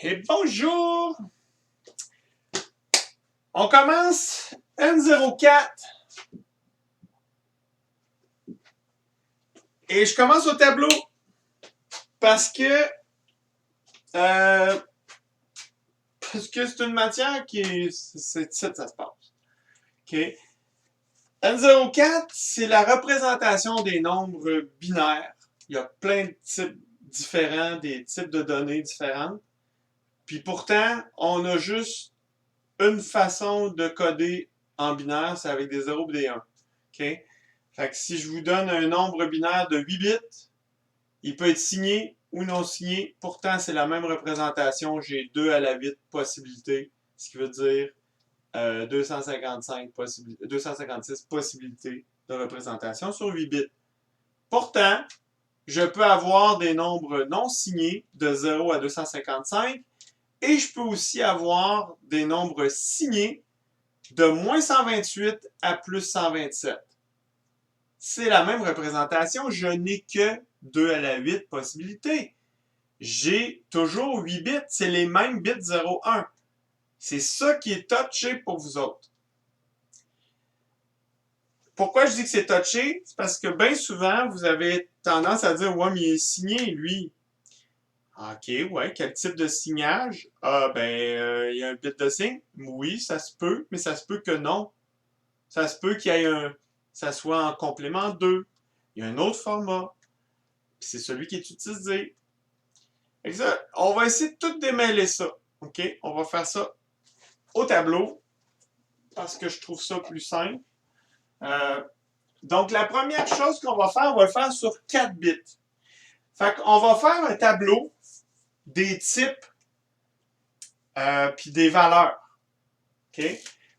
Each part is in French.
Et bonjour! On commence N04. Et je commence au tableau parce que c'est une matière qui c'est ça que ça se passe. OK? N04, c'est la représentation des nombres binaires. Il y a plein de types différents, des types de données différentes. Puis pourtant, on a juste une façon de coder en binaire, c'est avec des 0 et des 1. OK? Fait que si je vous donne un nombre binaire de 8 bits, il peut être signé ou non signé. Pourtant, c'est la même représentation. J'ai 2 à la 8 possibilités, ce qui veut dire 256 possibilités de représentation sur 8 bits. Pourtant, je peux avoir des nombres non signés de 0 à 255 et je peux aussi avoir des nombres signés de moins 128 à plus 127. C'est la même représentation, je n'ai que 2 à la 8 possibilités. J'ai toujours 8 bits, c'est les mêmes bits 0, 1. C'est ça qui est touché pour vous autres. Pourquoi je dis que c'est touché? C'est parce que bien souvent, vous avez tendance à dire « Ouais, mais il est signé, lui. » OK, ouais, quel type de signage? Ah, il y a un bit de signe. Oui, ça se peut, mais ça se peut que non. Ça se peut qu'il y ait ça soit en complément 2. Il y a un autre format. Puis c'est celui qui est utilisé. Exact. On va essayer de tout démêler ça. OK? On va faire ça au tableau parce que je trouve ça plus simple. Donc, la première chose qu'on va faire, on va le faire sur 4 bits. Fait qu'on va faire un tableau des types puis des valeurs. OK?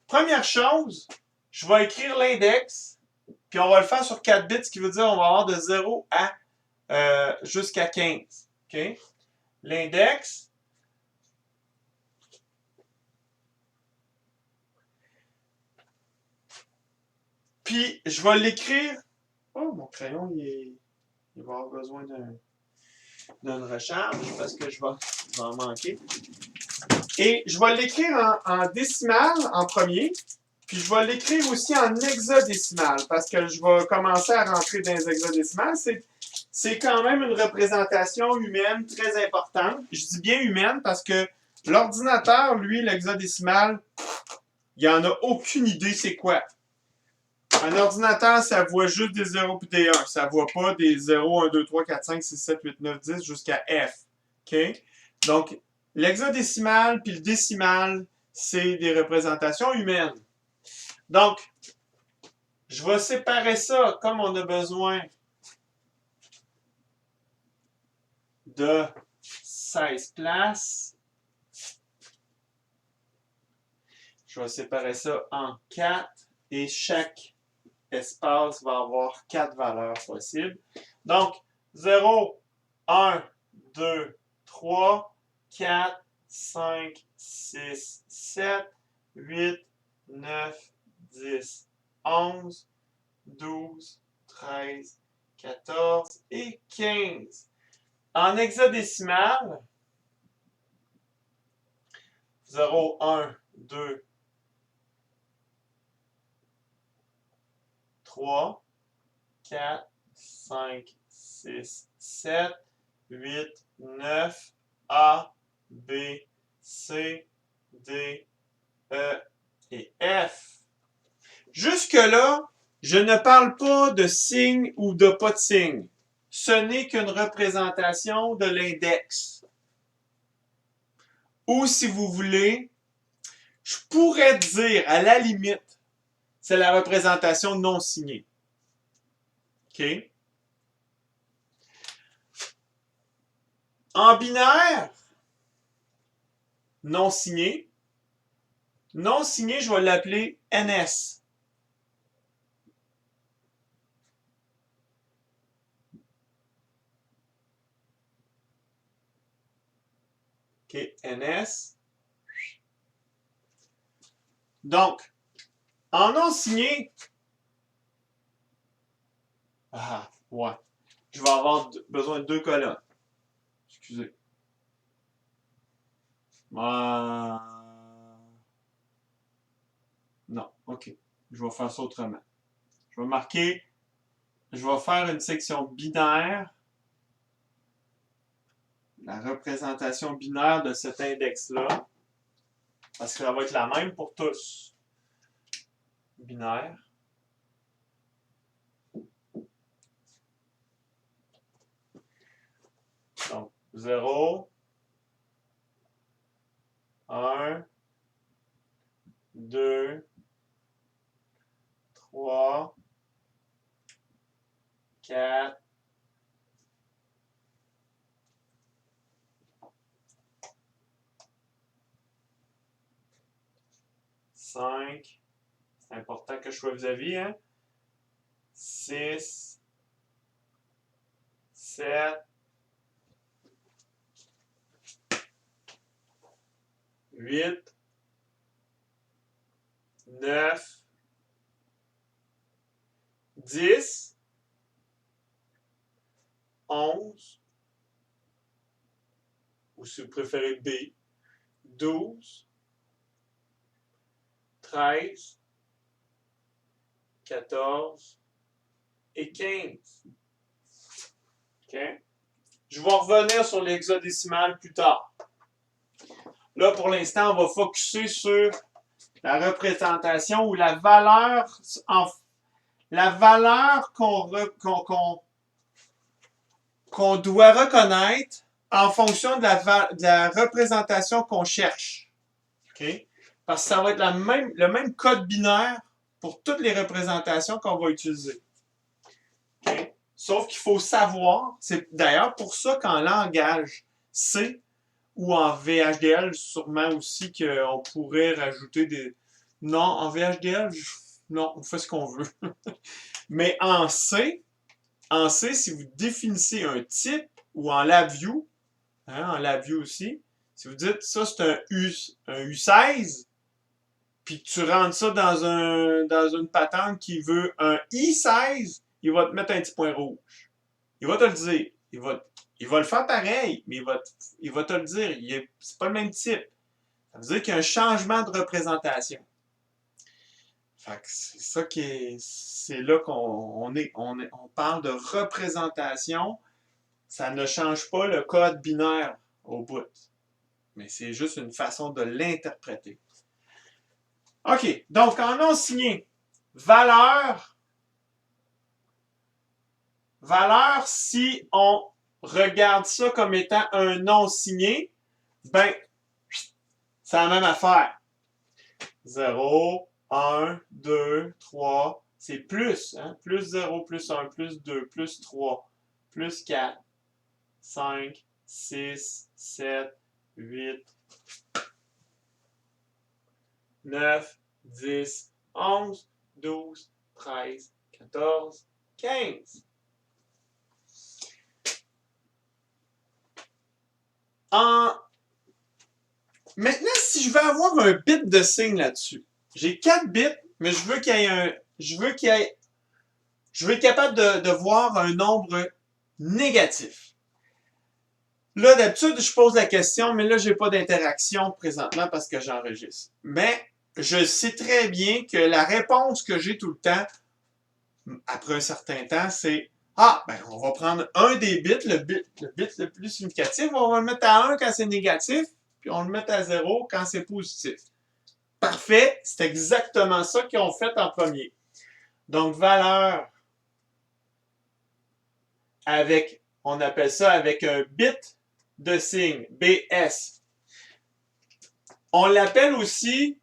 Première chose, je vais écrire l'index, puis on va le faire sur 4 bits, ce qui veut dire qu'on va avoir de 0 à jusqu'à 15. OK? L'index. Puis, je vais l'écrire. Oh, mon crayon, il va avoir besoin d'une recharge parce que je vais en manquer. Et je vais l'écrire en décimale en premier. Puis, je vais l'écrire aussi en hexadécimal parce que je vais commencer à rentrer dans les hexadécimales. C'est quand même une représentation humaine très importante. Je dis bien humaine parce que l'ordinateur, lui, l'hexadécimal, il n'en a aucune idée c'est quoi. Un ordinateur, ça voit juste des 0 et des 1. Ça ne voit pas des 0, 1, 2, 3, 4, 5, 6, 7, 8, 9, 10 jusqu'à F. OK? Donc, l'hexadécimal puis le décimal, c'est des représentations humaines. Donc, je vais séparer ça comme on a besoin de 16 places. Je vais séparer ça en 4 et chaque espace va avoir 4 valeurs possibles. Donc, 0, 1, 2, 3, 4, 5, 6, 7, 8, 9, 10, 11, 12, 13, 14 et 15. En hexadécimal, 0, 1, 2, 3, 4, 5, 6, 7, 8, 9, A, B, C, D, E et F. Jusque-là, je ne parle pas de signe ou de pas de signe. Ce n'est qu'une représentation de l'index. Ou si vous voulez, je pourrais dire, à la limite, c'est la représentation non signée. OK? En binaire, non signé, je vais l'appeler NS. OK, NS. Donc, en non signé, ouais, je vais avoir besoin de 2 colonnes. Excusez. Euh, Non, ok. Je vais faire ça autrement. Je vais marquer, je vais faire une section binaire, la représentation binaire de cet index-là, parce que ça va être la même pour tous. Binaire. Donc, 0, 1, 2, 3, 4, 5. C'est important que je sois vis-à-vis, hein? 6, 7, 8, 9, 10, 11, ou si vous préférez B, 12, 13, 14 et 15. OK? Je vais revenir sur l'hexadécimal plus tard. Là, pour l'instant, on va focusser sur la représentation ou la valeur qu'on doit reconnaître en fonction de la représentation qu'on cherche. OK? Parce que ça va être le même code binaire pour toutes les représentations qu'on va utiliser. Okay? Sauf qu'il faut savoir, c'est d'ailleurs pour ça qu'en langage C ou en VHDL, sûrement aussi qu'on pourrait rajouter des... Non, en VHDL, non, on fait ce qu'on veut. Mais en C, si vous définissez un type, ou en LabVIEW, hein, en LabVIEW aussi, si vous dites ça c'est un U16, puis que tu rentres ça dans une patente qui veut un I16, il va te mettre un petit point rouge. Il va te le dire. Il va le faire pareil, mais il va te le dire. C'est pas le même type. Ça veut dire qu'il y a un changement de représentation. Fait que c'est ça qui est. C'est là qu'on on parle de représentation. Ça ne change pas le code binaire au bout. Mais c'est juste une façon de l'interpréter. OK. Donc, en non signé, valeur, si on regarde ça comme étant un non signé, ben, c'est la même affaire. 0, 1, 2, 3, c'est plus, hein? Plus 0, plus 1, plus 2, plus 3, plus 4, 5, 6, 7, 8, 9, 10, 11, 12, 13, 14, 15. Maintenant, si je veux avoir un bit de signe là-dessus, j'ai 4 bits, mais je veux qu'il y ait un. Je veux être capable de voir un nombre négatif. Là, d'habitude, je pose la question, mais là, j'ai pas d'interaction présentement parce que j'enregistre. Mais je sais très bien que la réponse que j'ai tout le temps, après un certain temps, c'est ben, on va prendre un des bits, le bit le plus significatif, on va le mettre à 1 quand c'est négatif, puis on le met à 0 quand c'est positif. Parfait, c'est exactement ça qu'ils ont fait en premier. Donc, valeur avec, on appelle ça avec un bit de signe, BS. On l'appelle aussi,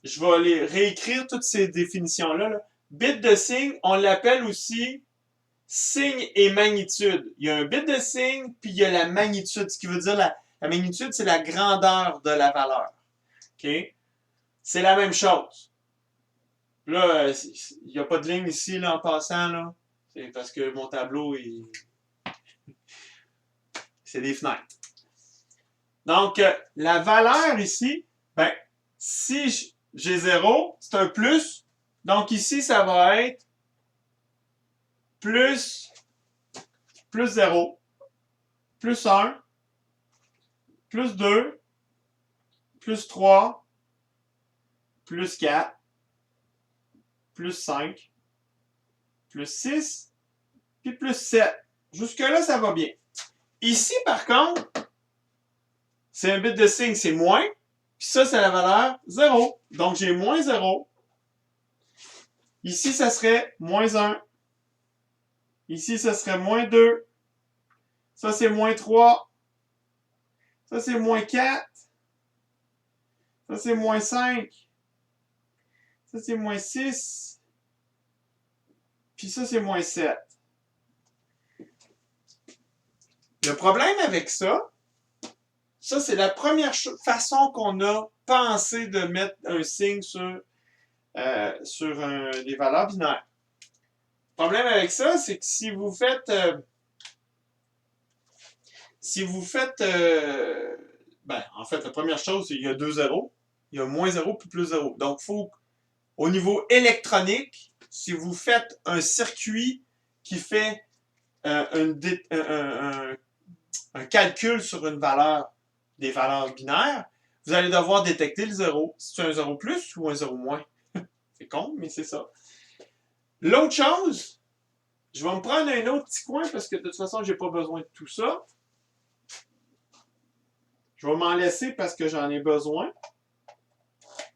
je vais aller réécrire toutes ces définitions-là. Là. Bit de signe, on l'appelle aussi signe et magnitude. Il y a un bit de signe, puis il y a la magnitude, ce qui veut dire la magnitude, c'est la grandeur de la valeur. OK? C'est la même chose. Là, il n'y a pas de ligne ici là, en passant. Là. C'est parce que mon tableau, c'est des fenêtres. Donc, la valeur ici, ben, si j'ai 0, c'est un plus. Donc ici, ça va être plus 0, plus 1, plus 2, plus 3, plus 4, plus 5, plus 6, puis plus 7. Jusque-là, ça va bien. Ici, par contre, c'est un bit de signe, c'est moins, puis ça, c'est la valeur 0. Donc, j'ai moins 0. Ici, ça serait moins 1. Ici, ça serait moins 2. Ça, c'est moins 3. Ça, c'est moins 4. Ça, c'est moins 5. Ça, c'est moins 6. Puis ça, c'est moins 7. Le problème avec ça, c'est la première façon qu'on a pensé de mettre un signe sur des valeurs binaires. Le problème avec ça, c'est que si vous faites en fait, la première chose, c'est qu'il y a 2 zéros, il y a moins 0 puis plus 0. Donc, au niveau électronique, si vous faites un circuit qui fait un calcul sur une valeur, des valeurs binaires, vous allez devoir détecter le 0. Si c'est un 0 plus ou un 0 moins. C'est con, mais c'est ça. L'autre chose, je vais me prendre un autre petit coin parce que de toute façon, j'ai pas besoin de tout ça. Je vais m'en laisser parce que j'en ai besoin.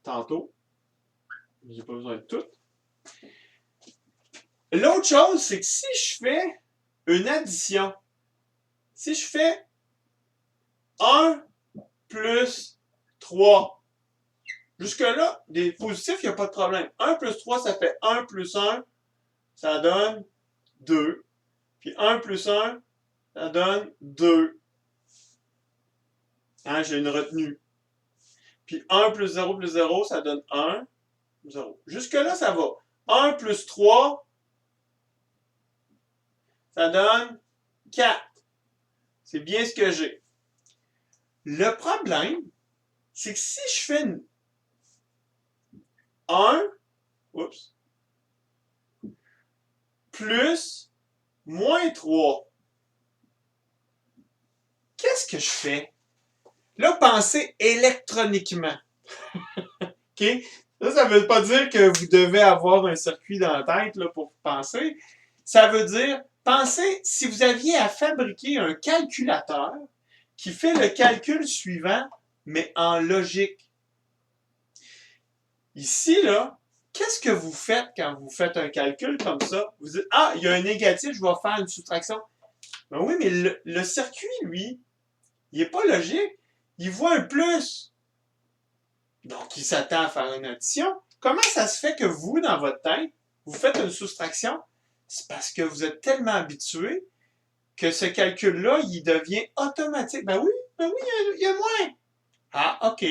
Tantôt. J'ai pas besoin de tout. L'autre chose, c'est que si je fais une addition, si je fais 1 plus 3, jusque-là, des positifs, il n'y a pas de problème. 1 plus 3, ça fait 1 plus 1, ça donne 2. Puis 1 plus 1, ça donne 2. Hein, j'ai une retenue. Puis 1 plus 0, ça donne 1, 0. Jusque-là, ça va. 1 plus 3, ça donne 4. C'est bien ce que j'ai. Le problème, c'est que si je fais 1, plus moins 3, qu'est-ce que je fais? Là, pensez électroniquement. OK? Ça ne veut pas dire que vous devez avoir un circuit dans la tête là, pour penser. Ça veut dire, pensez si vous aviez à fabriquer un calculateur qui fait le calcul suivant, mais en logique. Ici, là, qu'est-ce que vous faites quand vous faites un calcul comme ça? Vous dites, ah, il y a un négatif, je vais faire une soustraction. Ben oui, mais le circuit, lui, il n'est pas logique. Il voit un plus. Donc, il s'attend à faire une addition. Comment ça se fait que vous, dans votre tête, vous faites une soustraction? C'est parce que vous êtes tellement habitué que ce calcul-là, il devient automatique. Ben oui, il y a moins. Ah, OK.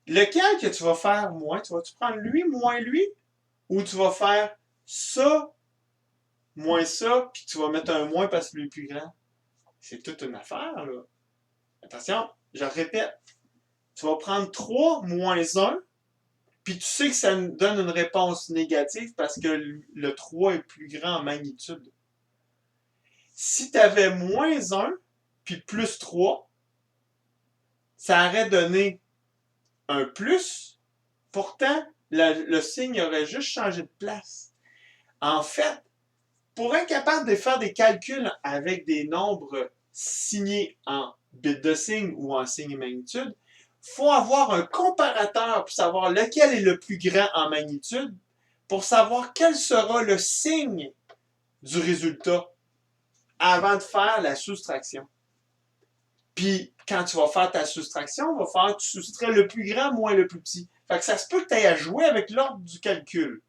Lequel que tu vas faire moins? Vas-tu prendre lui moins lui? Ou tu vas faire ça moins ça, puis tu vas mettre un moins parce que lui est plus grand? C'est toute une affaire, là. Attention, je répète. Tu vas prendre 3 moins 1, puis tu sais que ça nous donne une réponse négative parce que le 3 est plus grand en magnitude. Si tu avais moins 1, puis plus 3, ça aurait donné un plus. Pourtant, le signe aurait juste changé de place. En fait, pour être capable de faire des calculs avec des nombres signés en bits de signe ou en signe et magnitude, il faut avoir un comparateur pour savoir lequel est le plus grand en magnitude, pour savoir quel sera le signe du résultat avant de faire la soustraction. Puis, quand tu vas faire ta soustraction, il va falloir que tu soustrais le plus grand moins le plus petit. Fait que ça se peut que tu aies à jouer avec l'ordre du calcul.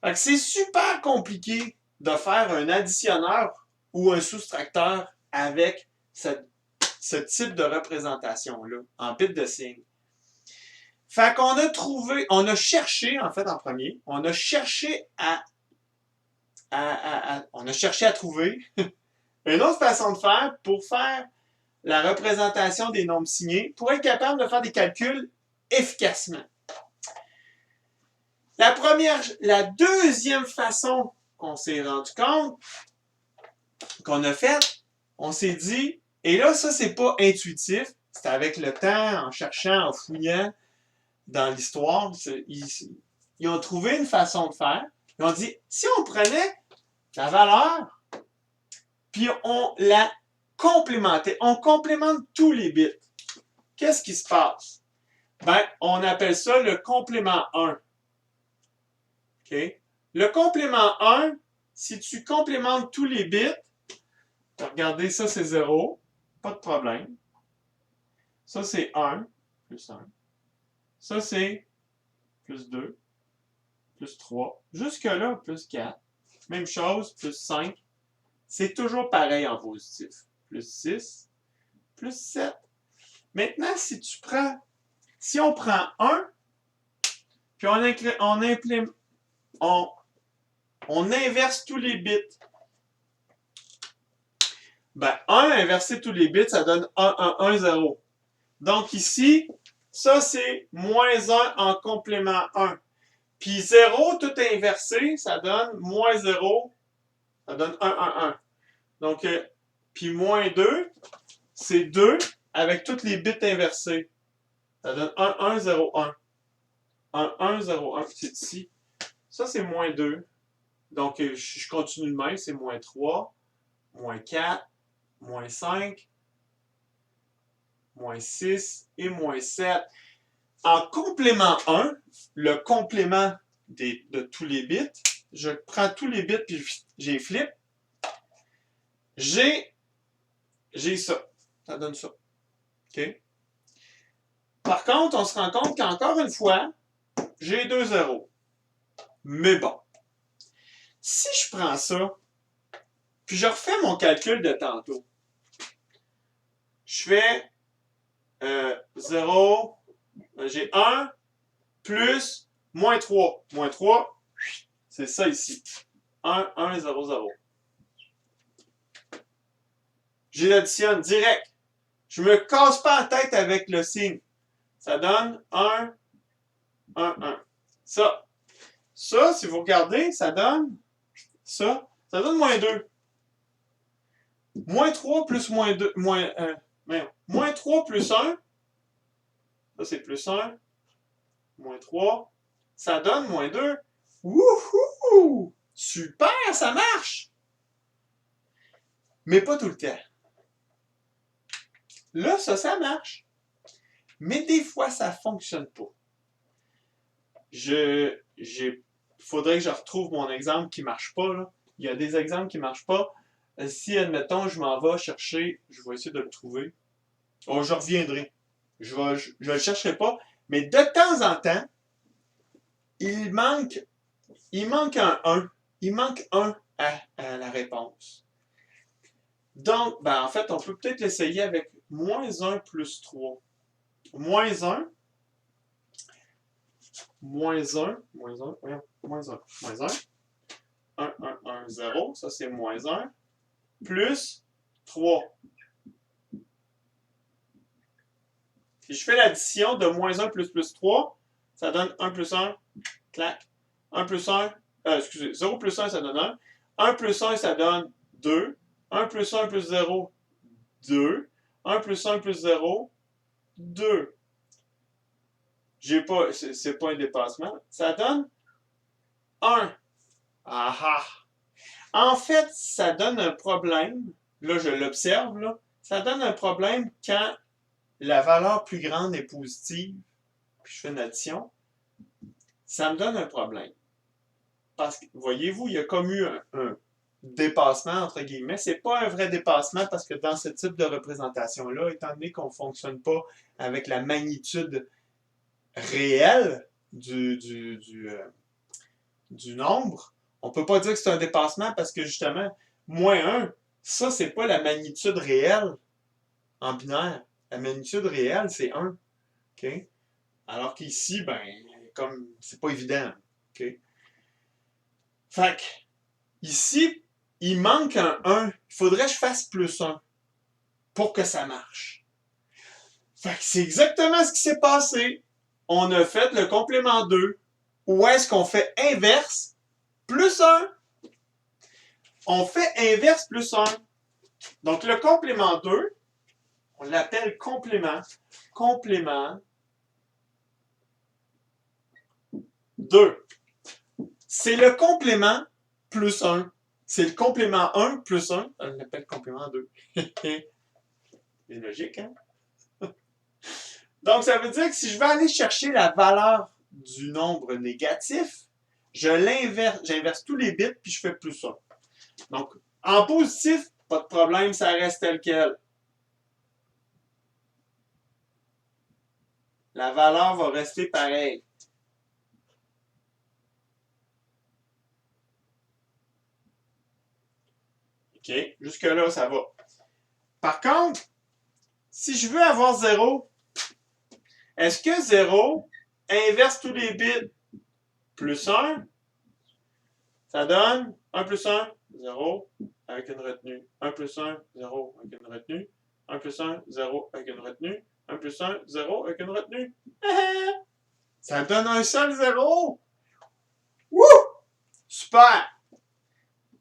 Fait que c'est super compliqué de faire un additionneur ou un soustracteur avec ce type de représentation-là, en bits de signe. Fait qu'on a cherché, en fait, en premier, on a cherché à trouver une autre façon de faire pour faire la représentation des nombres signés, pour être capable de faire des calculs efficacement. La deuxième façon qu'on s'est rendu compte, qu'on a faite, on s'est dit, et là, ça, c'est pas intuitif, c'est avec le temps, en cherchant, en fouillant dans l'histoire, ils ont trouvé une façon de faire. Ils ont dit, si on prenait la valeur, puis on la complémentait, on complémente tous les bits, qu'est-ce qui se passe? Ben, on appelle ça le complément 1. OK? Le complément 1, si tu complémentes tous les bits, regardez, ça c'est 0, pas de problème. Ça c'est 1, plus 1. Ça c'est plus 2, plus 3. Jusque-là, plus 4. Même chose, plus 5. C'est toujours pareil en positif. Plus 6, plus 7. Maintenant, si on prend 1, puis on inverse tous les bits. Ben, 1 inverser tous les bits, ça donne 1, 1, 1, 0. Donc ici, ça c'est moins 1 en complément 1. Puis 0, tout inversé, ça donne moins 0, ça donne 1, 1, 1. Donc, puis moins 2, c'est 2 avec tous les bits inversés. Ça donne 1, 1, 0, 1. 1, 1, 0, 1, c'est ici. Ça, c'est moins 2. Donc, je continue de même, c'est moins 3, moins 4, moins 5, moins 6 et moins 7. En complément 1, le complément de tous les bits, je prends tous les bits puis j'ai flip. J'ai ça. Ça donne ça. OK? Par contre, on se rend compte qu'encore une fois, j'ai 2 zéros. Mais bon. Si je prends ça, puis je refais mon calcul de tantôt, je fais 0, j'ai 1 plus moins 3. Moins 3, c'est ça ici. 1, 1, 0, 0. Je l'additionne direct. Je me casse pas la tête avec le signe. Ça donne 1, 1, 1. Ça, si vous regardez, ça donne ça. Ça donne moins 2. Moins 3 plus moins 2. Moins 3 plus 1. Ça, c'est plus 1. Moins 3. Ça donne moins 2. Wouhou! Super, ça marche! Mais pas tout le temps. Là, ça marche. Mais des fois, ça ne fonctionne pas. Faudrait que je retrouve mon exemple qui ne marche pas. Là. Il y a des exemples qui ne marchent pas. Si, admettons, je m'en vais chercher, je vais essayer de le trouver. Oh, je reviendrai. Je le chercherai pas. Mais de temps en temps, il manque un 1. Il manque 1 à la réponse. Donc, ben, en fait, on peut peut-être l'essayer avec moins 1 plus 3. Moins 1, moins 1, moins 1, moins 1, moins 1, 1, 1, 1, 0, ça c'est moins 1, plus 3. Si je fais l'addition de moins 1 plus 3, ça donne 1 plus 1, clac. 1 plus 1, excusez, 0 plus 1, ça donne 1. 1 plus 1, ça donne 2. 1 plus 1 plus 0, 2. 1 plus 1 plus 0, 2. C'est pas un dépassement. Ça donne 1. Ah! En fait, ça donne un problème. Là, je l'observe, là. Ça donne un problème quand la valeur plus grande est positive, puis je fais une addition. Ça me donne un problème. Parce que, voyez-vous, il y a comme eu un dépassement, entre guillemets. C'est pas un vrai dépassement parce que dans ce type de représentation-là, étant donné qu'on ne fonctionne pas avec la magnitude réelle du nombre, on ne peut pas dire que c'est un dépassement parce que justement, moins 1, ça, c'est pas la magnitude réelle en binaire. La magnitude réelle, c'est 1. Okay? Alors qu'ici, ben, comme c'est pas évident. Okay? Fait que, ici, il manque un 1. Il faudrait que je fasse plus 1 pour que ça marche. Fait que c'est exactement ce qui s'est passé. On a fait le complément 2. Où est-ce qu'on fait inverse plus 1? On fait inverse plus 1. Donc, le complément 2, On l'appelle complément. Complément 2. C'est le complément plus 1. C'est le complément 1 plus 1. On l'appelle complément 2. C'est logique, hein? Donc, ça veut dire que si je vais aller chercher la valeur du nombre négatif, j'inverse tous les bits, puis je fais plus 1. Donc, en positif, pas de problème, ça reste tel quel. La valeur va rester pareille. OK? Jusque-là, ça va. Par contre, si je veux avoir 0, est-ce que 0 inverse tous les bits plus 1? Ça donne 1 plus 1, 0, avec une retenue. 1 plus 1, 0, avec une retenue. 1 plus 1, 0, avec une retenue. 1 plus 1, 0, avec une retenue. Ça donne un seul 0. Wouh! Super!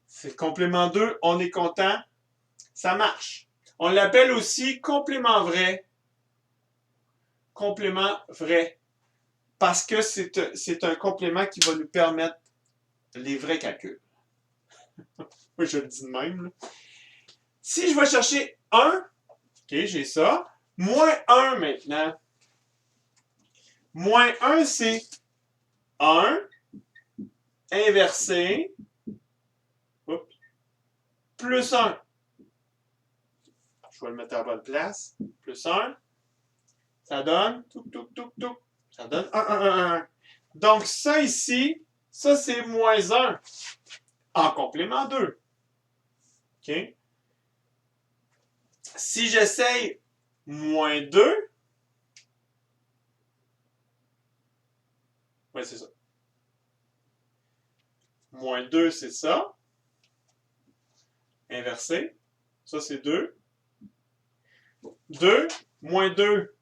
C'est le complément 2, on est content. Ça marche. On l'appelle aussi complément vrai. Complément vrai. Parce que c'est un complément qui va nous permettre les vrais calculs. Moi, je le dis de même. Là. Si je vais chercher 1, OK, j'ai ça. Moins 1 maintenant. Moins 1, c'est 1 inversé plus 1. Je vais le mettre à la bonne place. Plus 1. Ça donne ça donne 1. Donc, ça ici, ça c'est moins 1 en complément 2. OK? Si j'essaye moins 2, ouais, c'est ça. Moins 2, c'est ça. Inversé. Ça, c'est 2. 2, moins 2,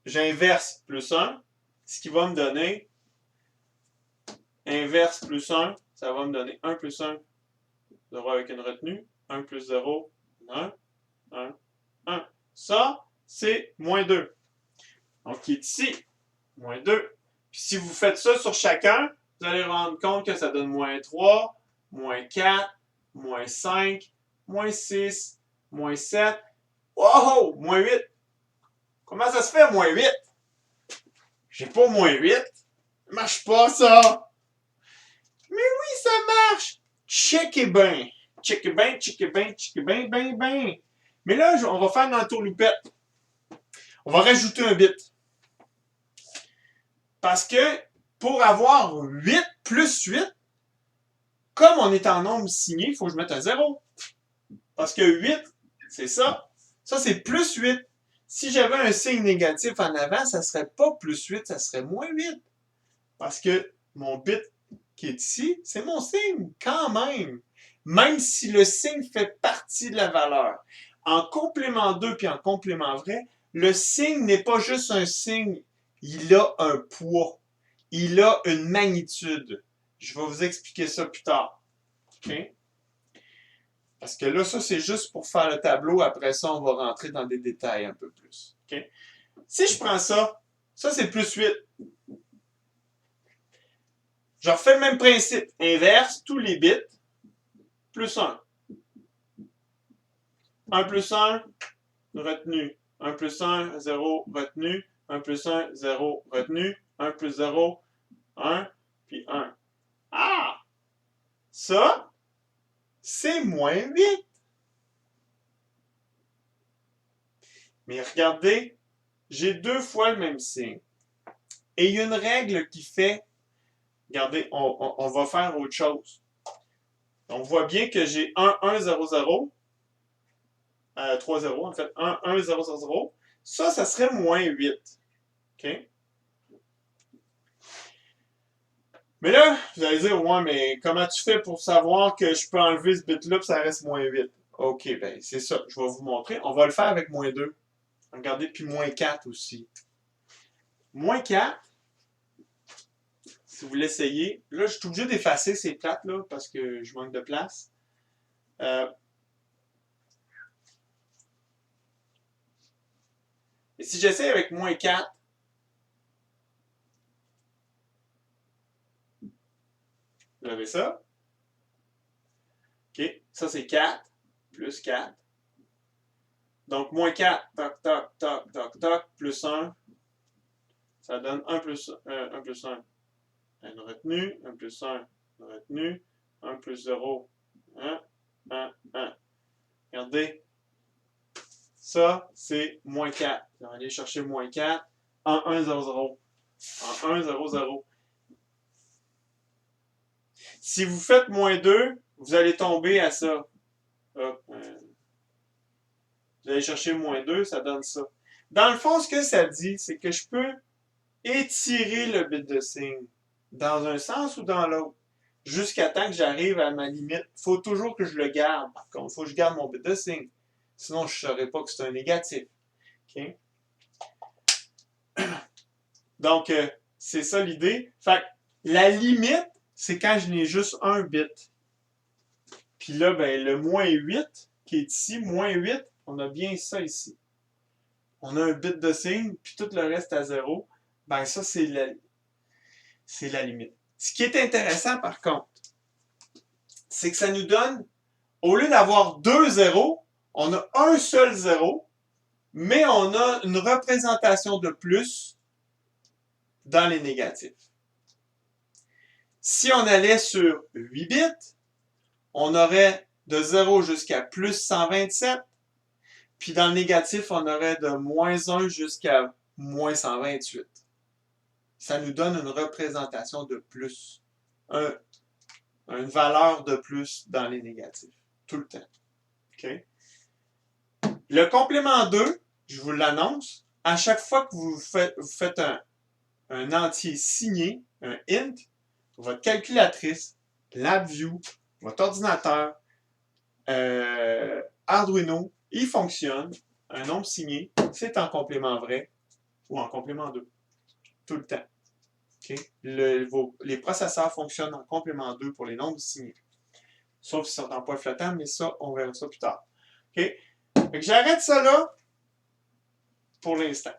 j'inverse plus 1, ce qui va me donner inverse plus 1, ça va me donner 1 plus 1, 0 avec une retenue, 1 plus 0, 1, 1. Ça, c'est moins 2. Donc, qui est ici, moins 2. Puis si vous faites ça sur chacun, vous allez vous rendre compte que ça donne moins 3, moins 4, moins 5, moins 6, moins 7. Wow! Moins 8. Comment ça se fait, moins 8? J'ai pas moins 8. Ça marche pas, ça. Mais oui, ça marche. Checkez bien. Checkez bien, checkez bien, checkez bien, bien. Mais là, on va faire une entourloupette. On va rajouter un bit. Parce que pour avoir 8 plus 8, comme on est en nombre signé, il faut que je mette un 0. Parce que 8, c'est ça. Ça, c'est plus 8. Si j'avais un signe négatif en avant, ça ne serait pas plus 8, ça serait moins 8. Parce que mon bit qui est ici, c'est mon signe, quand même. Même si le signe fait partie de la valeur. En complément 2 puis en complément vrai, le signe n'est pas juste un signe, il a un poids. Il a une magnitude. Je vais vous expliquer ça plus tard. OK? Parce que là, ça, c'est juste pour faire le tableau. Après ça, on va rentrer dans des détails un peu plus. OK? Si je prends ça, ça, c'est plus 8. Je refais le même principe. Inverse tous les bits. Plus 1. 1 plus 1, retenu. 1 plus 1, 0, retenu. 1 plus 1, 0, retenu. 1 plus 0, 1, puis 1. Ah! Ça, c'est moins 8. Mais regardez, j'ai 2 fois le même signe. Et il y a une règle qui fait, regardez, on va faire autre chose. On voit bien que j'ai 1, 1, 0, 0. 3, 0, en fait, 1, 1, 0, 0, 0. Ça serait moins 8. OK? Mais là, vous allez dire, ouais, mais comment tu fais pour savoir que je peux enlever ce bit-là et ça reste moins 8? OK, ben c'est ça. Je vais vous montrer. On va le faire avec moins 2. Regardez, puis moins 4 aussi. Moins 4, si vous l'essayez, là, je suis obligé d'effacer ces plates là parce que je manque de place. Et si j'essaie avec moins 4, vous avez ça. OK, ça c'est 4, plus 4. Donc, moins 4, toc, toc, toc, toc, toc, plus 1, ça donne 1 plus 1. Une retenue, 1 plus 1, une retenue, 1 plus 0, 1, 1, 1. Regardez, ça, c'est moins 4. On va aller chercher moins 4 en 1, 0, 0. En 1, 0, 0. Si vous faites moins 2, vous allez tomber à ça. Hop, vous allez chercher moins 2, ça donne ça. Dans le fond, ce que ça dit, c'est que je peux étirer le bit de signe dans un sens ou dans l'autre, jusqu'à temps que j'arrive à ma limite. Il faut toujours que je le garde. Par contre, il faut que je garde mon bit de signe. Sinon, je ne saurais pas que c'est un négatif. Okay? Donc, c'est ça l'idée. Fait que la limite, c'est quand je n'ai juste un bit. Puis là, ben, le moins 8 qui est ici, moins 8, on a bien ça ici. On a un bit de signe, puis tout le reste à 0. Ben, ça, c'est la limite. Ce qui est intéressant, par contre, c'est que ça nous donne, au lieu d'avoir 2 zéros, on a un seul 0, mais on a une représentation de plus dans les négatifs. Si on allait sur 8 bits, on aurait de 0 jusqu'à plus 127, puis dans le négatif, on aurait de moins 1 jusqu'à moins 128. Ça nous donne une représentation de plus, une valeur de plus dans les négatifs, tout le temps. Okay? Le complément 2, je vous l'annonce, à chaque fois que vous faites un entier signé, un int, votre calculatrice, LabVIEW, votre ordinateur, Arduino, il fonctionne. Un nombre signé, c'est en complément vrai ou en complément 2. Tout le temps. Okay? Les processeurs fonctionnent en complément 2 pour les nombres signés. Sauf s'ils sont en point flottant, mais ça, on verra ça plus tard. Okay? Fait que j'arrête ça là pour l'instant.